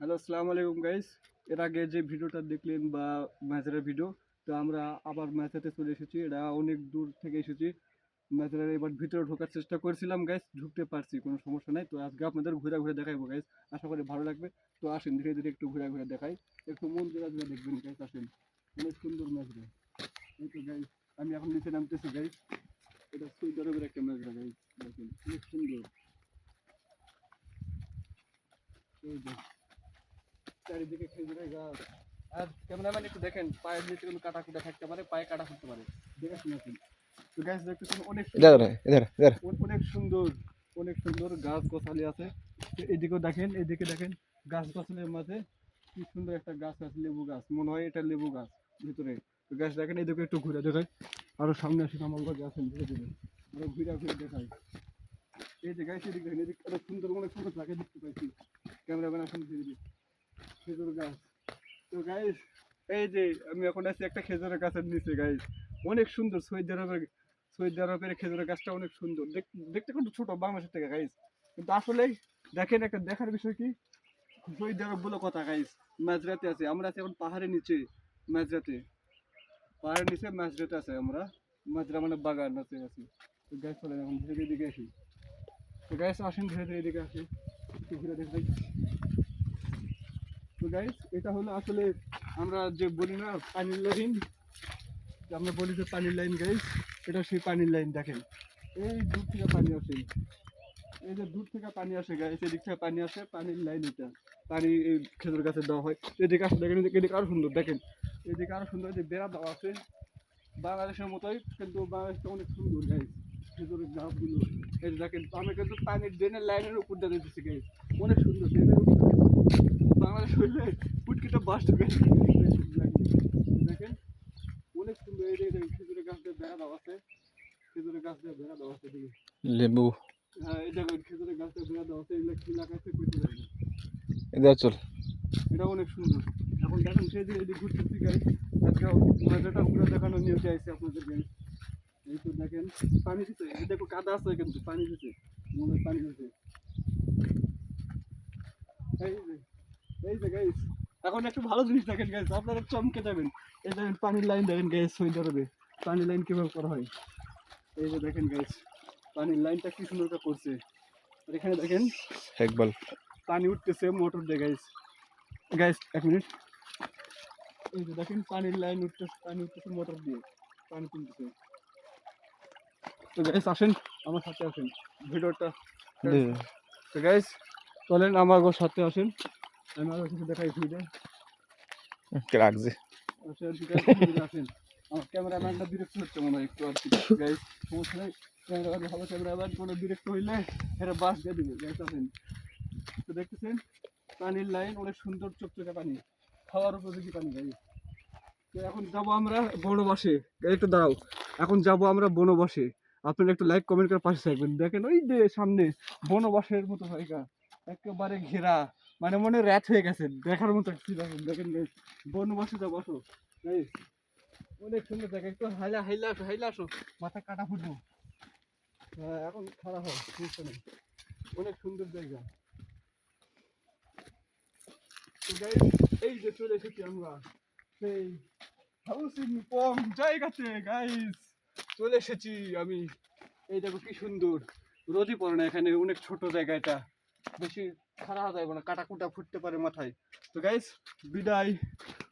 Hello, আসসালামু আলাইকুম guys. এর আগে যে ভিডিওটা দেখলেন বা ম্যাচের ভিডিও, তো আমরা আবার ম্যাচেতে চলে এসেছি। এটা অনেক দূর থেকে এসেছি ম্যাচের। এবার ভিতরে ঢোকার চেষ্টা করেছিলাম গাইস, ঢুকতে পারছি, কোনো সমস্যা নাই। তো আজকে আপনাদের ঘুরে ঘুরে দেখাইবো গাইস, আশা করি ভালো লাগবে। তো আসেন ধীরে ধীরে একটু ঘুরে ঘুরে দেখাই, একটু মন জোড়া জোড়া দেখবেন গাইস। আসেন, অনেক সুন্দর ম্যাচ রে। এই তো গাইস, আমি এখন নিচে নামতেছি গাইস। এটা সৌদি আরবের একটা ম্যাচ রে গাইস, দেখেন অনেক সুন্দর। এই যে চারিদিকে খেজুরের গাছ। আর ক্যামেরাম্যান একটু দেখেন, পায়ের নিচে কোনো কাটা কুটা থাকতে পারে, পায়ে কাটা করতে পারে, দেখে শুনেছেন। তো গাছ দেখতেছেন অনেক इधर সুন্দর, है इधर इधर অনেক সুন্দর, অনেক সুন্দর গাছ গোছালি আছে। তো এদিকেও দেখেন, এদিকে দেখেন গাছ গোছালির মাঝে কি সুন্দর একটা গাছ আছে, লেবু গাছ মনে হয়, এটা লেবু গাছ ভিতরে। তো গাছ দেখেন, এদিকে একটু ঘুরে দেখাই, আরো সামনে আসেন আমার কাছে আছেন, ধীরে ধীরে আরো ঘুরে ঘুরে দেখাই। এই যে গাছ এদিকে দেখেন, এদিকে অনেক সুন্দর, অনেক সুন্দর জায়গা দেখতে পাইছি। ক্যামেরাম্যান আসেন ধীরে ধীরে, খেজুর গাছ। তো গাইস, এই যে আমি এখন আছি একটা খেজুরের গাছের নিচে গাইস, অনেক সুন্দর। সৌদি আরবের খেজুরের গাছটা অনেক সুন্দর, দেখতে কিন্তু ছোট বাংলাদেশের থেকে গাইস, কিন্তু আসলে দেখেন একটা দেখার বিষয় কি, সৌদি আরব বলে কথা গাইস। মাঝরাতে আছে, আমরা আছি এখন পাহাড়ের নিচে, মাঝরাতে পাহাড়ের নিচে মাঝরাতে আছে আমরা, মাঝরা মানে বাগান আছে আছি। তো গাইস চলেন এখন ধীরে ধীরে এদিকে আসি। তো গাইস আসেন ধীরে ধীরে এদিকে আসি, একটু ঘুরে দেখবেন। তো গাইস এটা হলো আসলে আমরা যে বলি না পানির লাইন, আমরা বলি যে পানির লাইন গাইস, এটা সেই পানির লাইন। দেখেন এই দূর থেকে পানি আসে, এই যে দূর থেকে পানি আসে গাইস, এদিক থেকে পানি আসে, পানির লাইন এটা। পানি এই খেজুর গাছে দেওয়া হয়। এদিকে আসে দেখেন, এদিকে আরো সুন্দর দেখেন, এদিকে আরো সুন্দর, যে বেড়া দেওয়া আছে বাংলাদেশের মতোই, কিন্তু বাংলাদেশটা অনেক সুন্দর গাইস। খেজুরের গাছগুলো এই যে দেখেন, আমি কিন্তু পানির ড্রেনের লাইনের উপর দিয়ে দিতেছি গাইস, অনেক সুন্দর ড্রেনের উপর। বাংলাদেশ হইলে ফুটকিটা বাস্ট গাইস, দেখেন অনেক সুন্দর। এই যে দেখেন খেজুরের গাছ দিয়ে বেড়া দেওয়া আছে, খেজুরের গাছ দিয়ে বেড়া দেওয়া আছে এদিকে। नींबू হ্যাঁ এই দেখেন খেজুরের গাছ দিয়ে বেড়া দেওয়া আছে, এগুলো কি লাগাইছে কইতে পারি না। इधर चल এটা অনেক সুন্দর। এখন দেখেন সেই যে এদিকে ঘুরতেছি গাইস, আজকে মজাটা ঘুরে দেখানোর নিয়ে চাইছি আপনাদের গাইস। এই তো দেখেন পানি দিছে, এই দেখো কাদা আছে কিন্তু পানি দিছে, মনে হয় পানি দিছে। এই যে, এই যে গাইস, এখন একটু ভালো জিনিস দেখেন গাইস, আপনারা চমকে যাবেন। এই দেখেন পানির লাইন দেখেন গাইস, সৌদি আরবে পানির লাইন কিভাবে করা হয়। এই যে দেখেন গাইস, পানির লাইনটা কি সুন্দর করে করছে। আর এখানে দেখেন एक बल পানি উঠতেছে মোটর দিয়ে গাইস। গাইস এক মিনিট, এই যে দেখেন পানির লাইন উঠতেছে, পানি উঠতেছে মোটর দিয়ে, পানি তুলতেছে। তো গাইস আসেন আমার সাথে আসেন, ভিডিওটা। दे তো গাইস চলেন আমার সাথে আসেন, আমি আরো কিছু দেখাই ভিডিও। क्रैक से আসেন গাইস, ভিডিও আসেন। আমার ক্যামেরাম্যানটা বিরক্ত হচ্ছে মনে হয় একটু আর কি গাইস, সমস্যা নেই। ক্যামেরাম্যান ভালো, ক্যামেরাম্যান কোনো বিরক্ত হইলে এটা বাস দিয়ে দিবে গাইস। আসেন, তো দেখতেছেন পানির লাইন, অনেক সুন্দর চকচকে পানি, খাওয়ার উপযোগী পানি গাইস। তো এখন যাবো আমরা বনবাসে, একটু দাঁড়াও, এখন যাবো আমরা বনবাসে। আপনারা একটু লাইক কমেন্ট করে পাশে থাকবেন। দেখেন ওই যে সামনে বনবাসের মতো জায়গা, একেবারে ঘেরা, মানে মনে হয় রাত হয়ে গেছে, দেখার মতো কি দেখেন। দেখেন guys, বনবাসে যাবো, আসো guys, অনেক সুন্দর জায়গা। একটু হাইলা হাইলা আসো, হাইলা আসো, মাথা কাটা ফুটবো। হ্যাঁ এখন খারাপ হয়, সমস্যা নেই, অনেক সুন্দর জায়গা। তো guys, এই যে চলে এসেছি আমরা সেই হাউসিং কম জায়গাতে গাইস, চলে এসেছি আমি। এই দেখো কি সুন্দর, রোদই পড়ে না এখানে, অনেক ছোট জায়গা এটা, বেশি খারাপ যাবে না, কাটা কুটা ফুটতে পারে মাথায়। তো গাইস বিদায়,